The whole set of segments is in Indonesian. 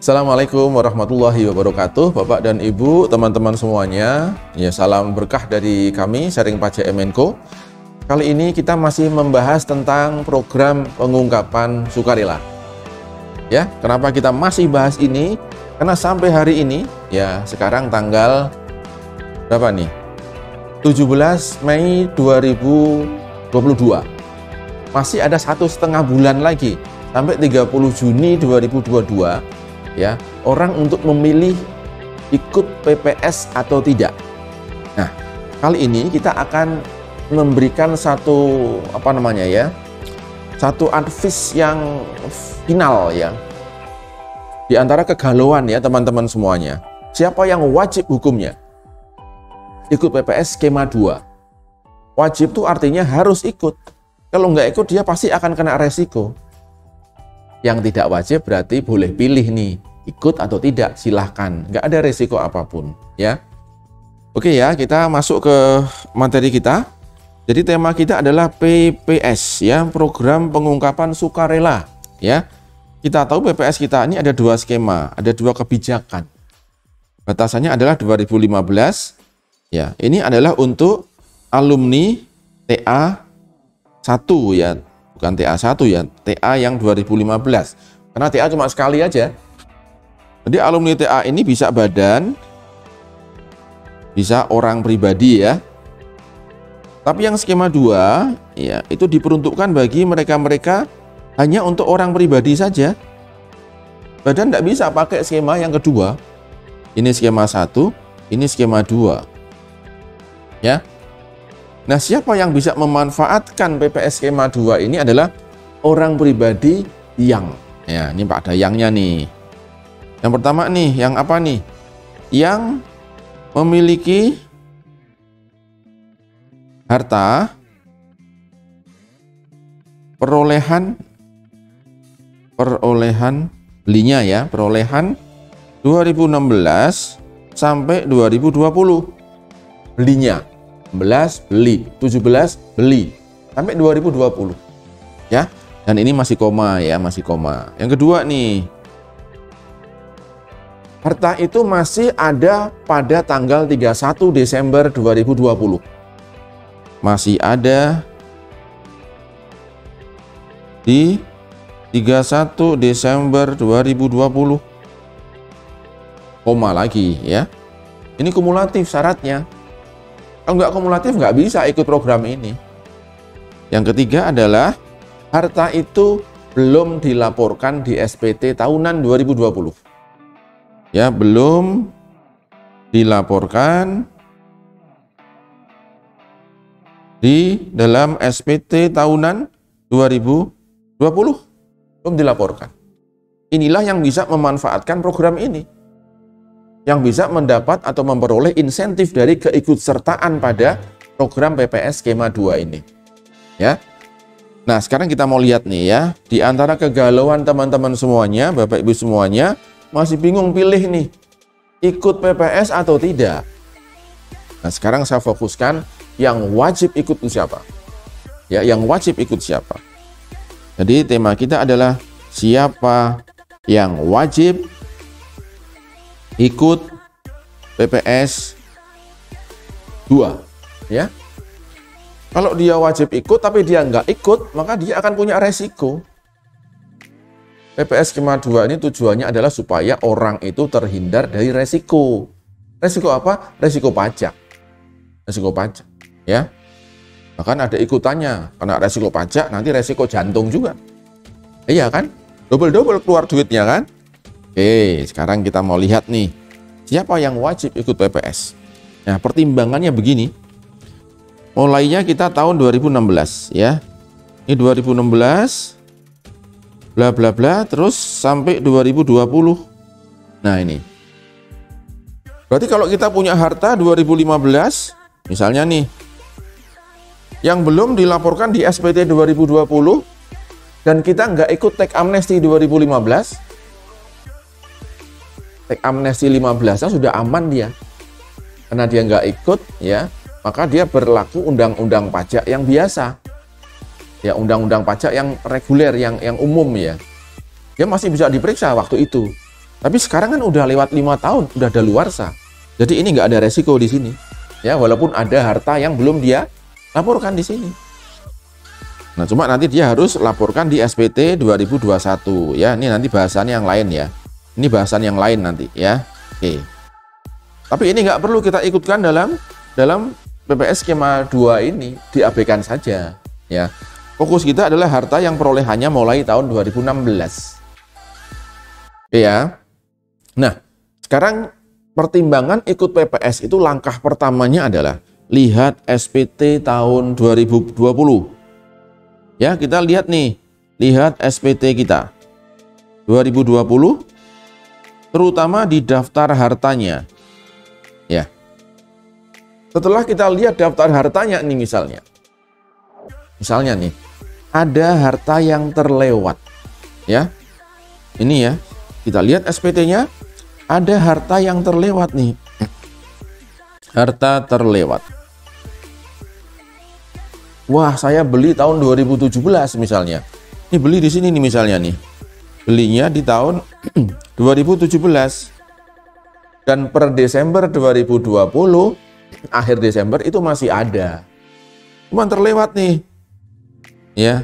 Assalamualaikum warahmatullahi wabarakatuh, Bapak dan Ibu, teman-teman semuanya. Ya, salam berkah dari kami, Sharing Pajak MNCo. Kali ini kita masih membahas tentang program pengungkapan sukarela. Ya, kenapa kita masih bahas ini? Karena sampai hari ini, ya sekarang tanggal berapa nih? 17 Mei 2022. Masih ada 1,5 bulan lagi sampai 30 Juni 2022. Ya, orang untuk memilih ikut PPS atau tidak. Nah, kali ini kita akan memberikan satu satu advice yang final ya. Di antara kegalauan ya teman-teman semuanya. Siapa yang wajib hukumnya ikut PPS skema 2? Wajib itu artinya harus ikut. Kalau nggak ikut dia pasti akan kena resiko. Yang tidak wajib berarti boleh pilih nih, ikut atau tidak, silahkan, nggak ada resiko apapun ya. Oke ya, kita masuk ke materi kita. Jadi tema kita adalah PPS ya, program pengungkapan sukarela ya. Kita tahu PPS kita ini ada 2 skema, ada 2 kebijakan. Batasannya adalah 2015 ya. Ini adalah untuk alumni TA 1 ya. Bukan TA1 ya, TA yang 2015. Karena TA cuma sekali aja. Jadi alumni TA ini bisa badan, bisa orang pribadi ya. Tapi yang skema 2 ya, itu diperuntukkan bagi mereka-mereka hanya untuk orang pribadi saja. Badan tidak bisa pakai skema yang kedua. Ini skema 1, ini skema 2. Ya. Nah, siapa yang bisa memanfaatkan PPS skema 2 ini adalah orang pribadi yang, ya ini Pak ada yangnya nih. Yang pertama nih, yang apa nih? Yang memiliki harta perolehan belinya ya, perolehan 2016 sampai 2020 belinya. 16 beli, 17 beli sampai 2020 ya. Dan ini masih koma ya, masih koma. Yang kedua nih, harta itu masih ada pada tanggal 31 Desember 2020. Masih ada di 31 Desember 2020. Koma lagi ya. Ini kumulatif syaratnya. Kalau nggak kumulatif nggak bisa ikut program ini. Yang ketiga adalah harta itu belum dilaporkan di SPT tahunan 2020. Ya, belum dilaporkan di dalam SPT tahunan 2020. Belum dilaporkan. Inilah yang bisa memanfaatkan program ini. Yang bisa mendapat atau memperoleh insentif dari keikutsertaan pada program PPS skema 2 ini. Ya. Nah, sekarang kita mau lihat nih ya, di antara kegalauan teman-teman semuanya, Bapak Ibu semuanya, masih bingung pilih nih, ikut PPS atau tidak. Nah, sekarang saya fokuskan yang wajib ikut itu siapa? Ya, yang wajib ikut siapa? Jadi tema kita adalah siapa yang wajib ikut PPS 2 ya. Kalau dia wajib ikut tapi dia nggak ikut, maka dia akan punya resiko. PPS skema 2 ini tujuannya adalah supaya orang itu terhindar dari resiko. Resiko apa? Resiko pajak. Resiko pajak ya. Bahkan ada ikutannya, karena resiko pajak nanti resiko jantung juga. Iya kan? Double-double keluar duitnya kan? Oke, sekarang kita mau lihat nih, siapa yang wajib ikut PPS. Nah, pertimbangannya begini. Mulainya kita tahun 2016 ya. Ini 2016 bla bla bla terus sampai 2020. Nah, ini. Berarti kalau kita punya harta 2015, misalnya nih, yang belum dilaporkan di SPT 2020 dan kita nggak ikut teks amnesti 2015, teks amnesti 15-nya sudah aman dia. Karena dia nggak ikut ya, maka dia berlaku undang-undang pajak yang biasa. Ya, undang-undang pajak yang reguler, yang umum ya. Dia masih bisa diperiksa waktu itu. Tapi sekarang kan udah lewat 5 tahun, udah daluarsa. Jadi ini nggak ada resiko di sini. Ya, walaupun ada harta yang belum dia laporkan di sini. Nah, cuma nanti dia harus laporkan di SPT 2021 ya. Ini nanti bahasan yang lain ya. Ini bahasan yang lain nanti ya. Oke. Tapi ini nggak perlu kita ikutkan dalam PPS skema 2 ini, diabaikan saja ya. Fokus kita adalah harta yang perolehannya mulai tahun 2016. Oke ya. Nah, sekarang pertimbangan ikut PPS itu langkah pertamanya adalah lihat SPT tahun 2020. Ya, kita lihat nih, lihat SPT kita 2020, terutama di daftar hartanya. Ya. Setelah kita lihat daftar hartanya nih misalnya nih, ada harta yang terlewat. Ya. Ini ya, kita lihat SPT-nya, ada harta yang terlewat nih. Harta terlewat. Wah, saya beli tahun 2017 misalnya. Ini beli di sini nih misalnya nih. Belinya di tahun 2017. Dan per Desember 2020, akhir Desember itu masih ada. Cuman terlewat nih. Ya.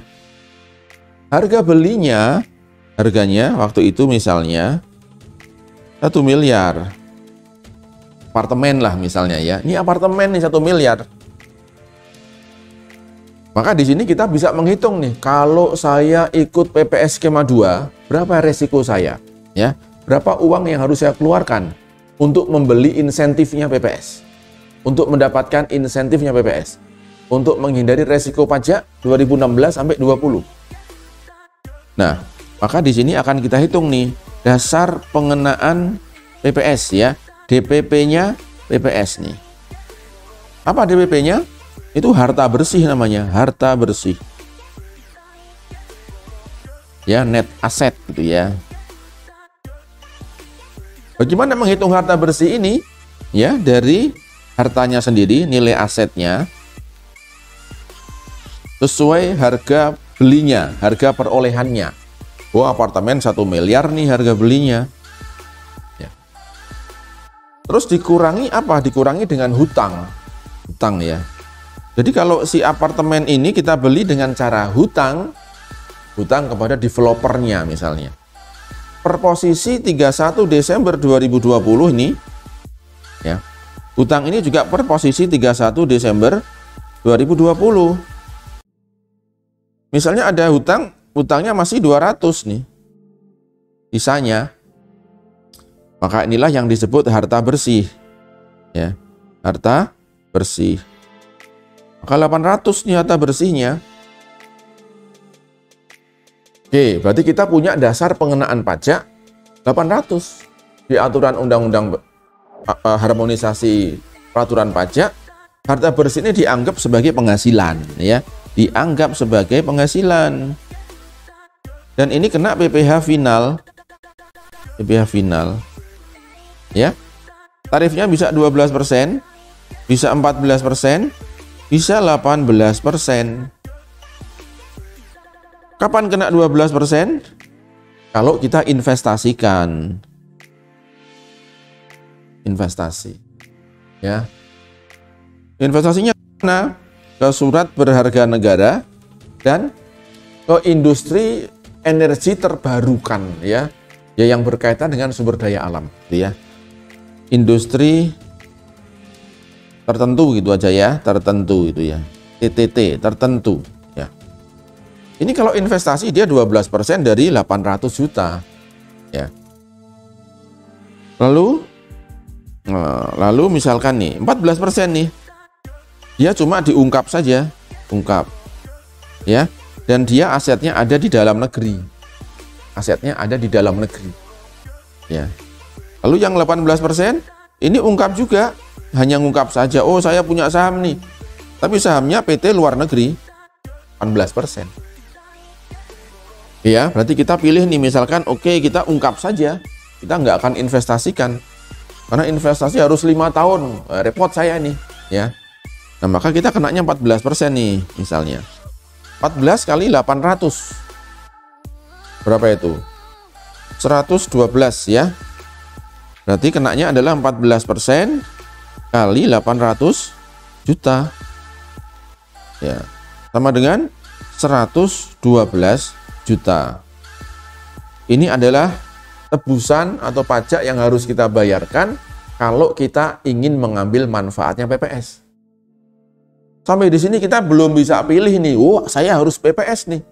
Harga belinya, harganya waktu itu misalnya 1 miliar. Apartemen lah misalnya ya. Ini apartemen nih 1 miliar. Maka di sini kita bisa menghitung nih, kalau saya ikut PPS skema 2, berapa resiko saya? Ya, berapa uang yang harus saya keluarkan untuk membeli insentifnya PPS? Untuk mendapatkan insentifnya PPS? Untuk menghindari resiko pajak 2016 sampai 20. Nah, maka di sini akan kita hitung nih, dasar pengenaan PPS ya, DPP-nya PPS nih. Apa DPP-nya? Itu harta bersih namanya, harta bersih. Ya, net aset gitu ya. Bagaimana menghitung harta bersih ini? Ya, dari hartanya sendiri, nilai asetnya sesuai harga belinya, harga perolehannya. Oh, apartemen 1 miliar nih harga belinya. Ya. Terus dikurangi apa? Dikurangi dengan hutang. Hutang ya. Jadi kalau si apartemen ini kita beli dengan cara hutang kepada developernya misalnya. Per posisi 31 Desember 2020 ini, ya, hutang ini juga per posisi 31 Desember 2020. Misalnya ada hutangnya masih 200 nih, sisanya. Maka inilah yang disebut harta bersih. Ya, harta bersih. Maka 800 nih harta bersihnya. Oke, berarti kita punya dasar pengenaan pajak 800. Di aturan undang-undang harmonisasi peraturan pajak, harta bersih ini dianggap sebagai penghasilan ya, dianggap sebagai penghasilan. Dan ini kena PPh final. PPh final. Ya. Tarifnya bisa 12%, bisa 14%, bisa 18%. Kapan kena 12%? Kalau kita investasikan. Investasi. Ya. Investasinya mana? Ke surat berharga negara dan ke industri energi terbarukan ya. Ya, yang berkaitan dengan sumber daya alam, gitu ya. Industri tertentu gitu aja ya, tertentu itu ya. TTT tertentu ya. Ini kalau investasi dia 12% dari 800 juta ya. Lalu misalkan nih 14% nih. Dia cuma diungkap saja, ungkap. Ya. Dan dia asetnya ada di dalam negeri. Asetnya ada di dalam negeri. Ya. Lalu yang 18% ini ungkap juga. Hanya ngungkap saja, oh saya punya saham nih, tapi sahamnya PT luar negeri 18%. Ya, berarti kita pilih nih misalkan, oke, kita ungkap saja, kita nggak akan investasikan, karena investasi harus 5 tahun, repot saya nih, ya. Nah maka kita kenanya 14% nih, misalnya 14 kali 800, berapa itu? 112 ya. Berarti kenanya adalah 14% kali 800 juta. Ya, sama dengan 112 juta. Ini adalah tebusan atau pajak yang harus kita bayarkan kalau kita ingin mengambil manfaatnya PPS. Sampai di sini kita belum bisa pilih nih, saya harus PPS nih.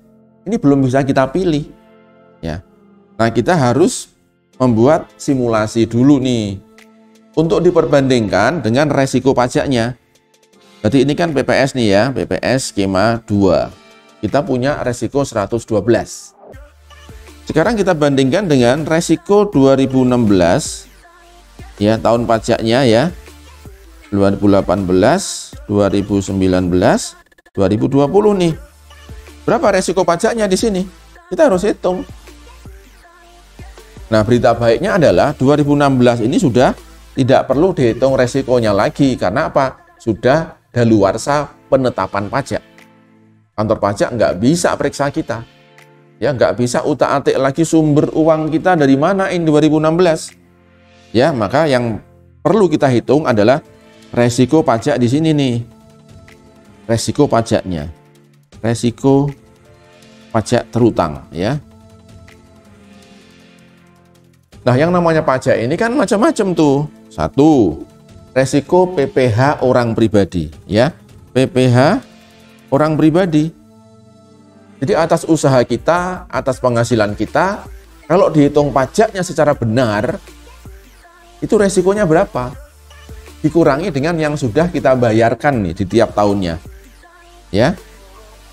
Ini belum bisa kita pilih. Ya. Nah, kita harus membuat simulasi dulu nih untuk diperbandingkan dengan resiko pajaknya. Berarti ini kan PPS nih ya, PPS skema 2. Kita punya resiko 112. Sekarang kita bandingkan dengan resiko 2016 ya, tahun pajaknya ya. 2018, 2019, 2020 nih. Berapa resiko pajaknya di sini? Kita harus hitung. Nah, berita baiknya adalah 2016 ini sudah tidak perlu dihitung resikonya lagi. Karena apa? Sudah daluarsa penetapan pajak. Kantor pajak nggak bisa periksa kita. Ya, nggak bisa utak-atik lagi sumber uang kita dari mana ini 2016. Ya, maka yang perlu kita hitung adalah resiko pajak di sini nih. Resiko pajaknya. Resiko pajak terutang ya. Nah, yang namanya pajak ini kan macam-macam tuh. 1, resiko PPh orang pribadi ya. PPh orang pribadi. Jadi atas usaha kita, atas penghasilan kita, kalau dihitung pajaknya secara benar, itu resikonya berapa? Dikurangi dengan yang sudah kita bayarkan nih di tiap tahunnya. Ya.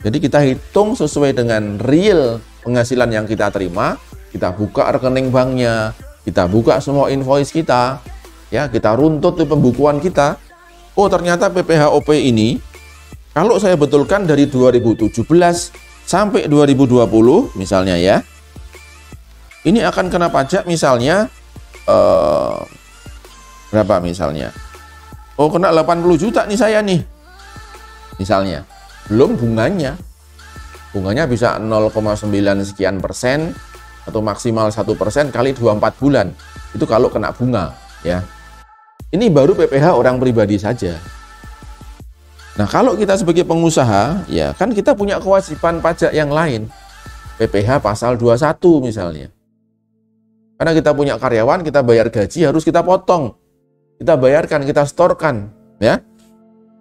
Jadi kita hitung sesuai dengan real penghasilan yang kita terima, kita buka rekening banknya, kita buka semua invoice kita, ya, kita runtut di pembukuan kita. Oh, ternyata PPh-OP ini kalau saya betulkan dari 2017 sampai 2020 misalnya ya, ini akan kena pajak misalnya berapa misalnya? Oh, kena 80 juta nih saya nih. Misalnya. Belum bunganya. Bunganya bisa 0,9 sekian persen atau maksimal 1% kali 24 bulan. Itu kalau kena bunga, ya. Ini baru PPh orang pribadi saja. Nah, kalau kita sebagai pengusaha, ya kan kita punya kewajiban pajak yang lain. PPh pasal 21 misalnya. Karena kita punya karyawan, kita bayar gaji harus kita potong. Kita bayarkan, kita setorkan, ya.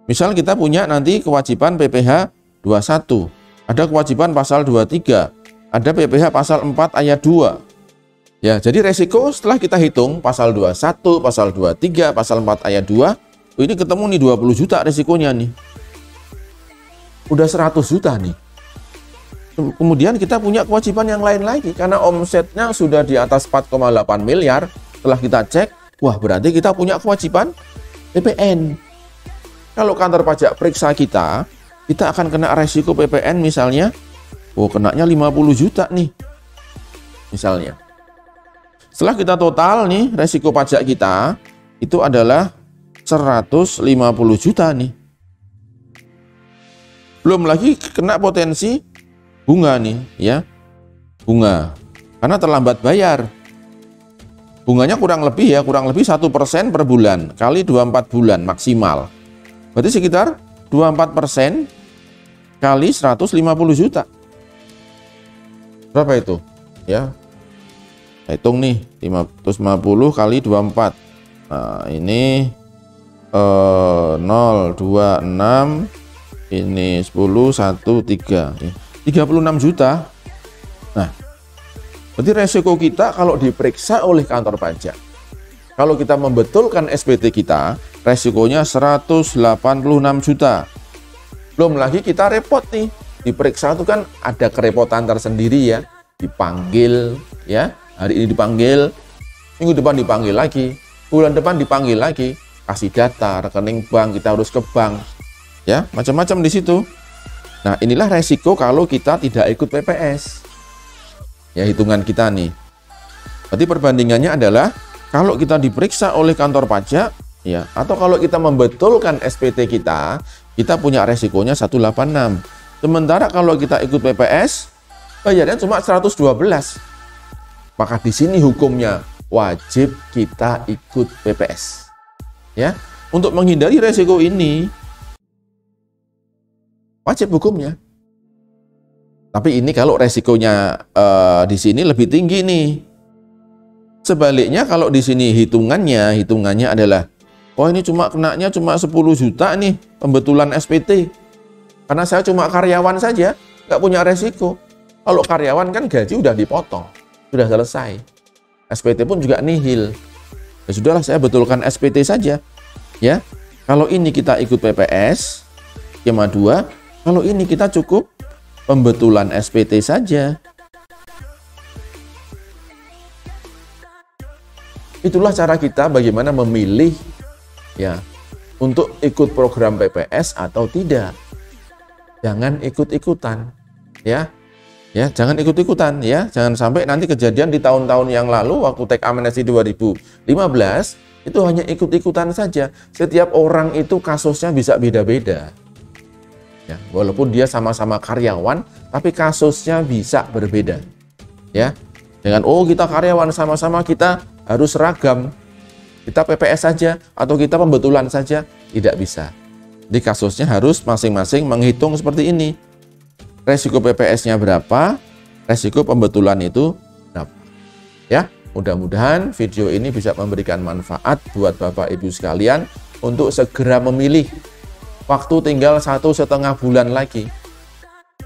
Misal kita punya nanti kewajiban PPh 21, ada kewajiban pasal 23, ada PPh pasal 4 ayat 2. Ya, jadi resiko setelah kita hitung pasal 21, pasal 23, pasal 4 ayat 2, ini ketemu nih 20 juta resikonya nih. Udah 100 juta nih. Kemudian kita punya kewajiban yang lain lagi karena omsetnya sudah di atas 4,8 miliar. Setelah kita cek, wah, berarti kita punya kewajiban PPN. Kalau kantor pajak periksa kita akan kena resiko PPN misalnya, kenanya 50 juta nih. Misalnya. Setelah kita total nih, resiko pajak kita itu adalah 150 juta nih. Belum lagi kena potensi bunga nih, ya. Bunga. Karena terlambat bayar. Bunganya kurang lebih 1% per bulan kali 24 bulan maksimal. Berarti sekitar 24% kali 150 juta. Berapa itu? Ya. Hitung nih, 550 kali 24. Nah, ini 0, 2, 6, ini 10, 1, 3. 36 juta. Nah, berarti resiko kita kalau diperiksa oleh kantor pajak, kalau kita membetulkan SPT kita, resikonya 186 juta. Belum lagi kita repot nih. Diperiksa itu kan ada kerepotan tersendiri ya. Dipanggil, ya. Hari ini dipanggil, minggu depan dipanggil lagi, bulan depan dipanggil lagi. Kasih data, rekening bank, kita harus ke bank. Ya, macam-macam di situ. Nah, inilah resiko kalau kita tidak ikut PPS. Ya, hitungan kita nih. Berarti perbandingannya adalah kalau kita diperiksa oleh kantor pajak, ya, atau kalau kita membetulkan SPT kita punya resikonya 186. Sementara kalau kita ikut PPS, bayarnya cuma 112. Maka di sini hukumnya wajib kita ikut PPS. Ya, untuk menghindari resiko ini, wajib hukumnya. Tapi ini kalau resikonya di sini lebih tinggi nih. Sebaliknya kalau di sini hitungannya adalah, oh ini kenanya cuma 10 juta nih pembetulan SPT. Karena saya cuma karyawan saja, nggak punya resiko. Kalau karyawan kan gaji udah dipotong, sudah selesai. SPT pun juga nihil. Ya sudahlah, saya betulkan SPT saja. Ya, kalau ini kita ikut PPS skema 2, kalau ini kita cukup pembetulan SPT saja. Itulah cara kita bagaimana memilih ya untuk ikut program PPS atau tidak. Jangan ikut-ikutan, ya. Ya, jangan ikut-ikutan ya. Jangan sampai nanti kejadian di tahun-tahun yang lalu waktu teks amnesti 2015 itu hanya ikut-ikutan saja. Setiap orang itu kasusnya bisa beda-beda. Ya, walaupun dia sama-sama karyawan, tapi kasusnya bisa berbeda. Ya. Dengan kita karyawan sama-sama kita harus seragam. Kita PPS saja atau kita pembetulan saja, tidak bisa. Di kasusnya harus masing-masing menghitung seperti ini. Resiko PPS-nya berapa, resiko pembetulan itu berapa. Ya, mudah-mudahan video ini bisa memberikan manfaat buat Bapak Ibu sekalian untuk segera memilih. Waktu tinggal 1,5 bulan lagi.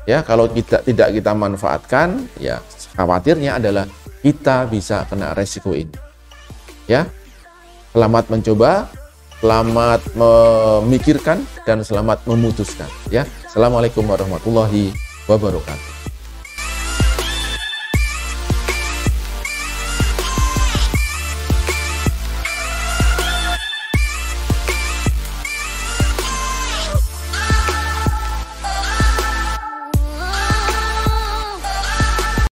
Ya, kalau tidak kita manfaatkan, ya khawatirnya adalah kita bisa kena resiko ini. Ya, selamat mencoba, selamat memikirkan, dan selamat memutuskan. Ya, Assalamualaikum warahmatullahi wabarakatuh.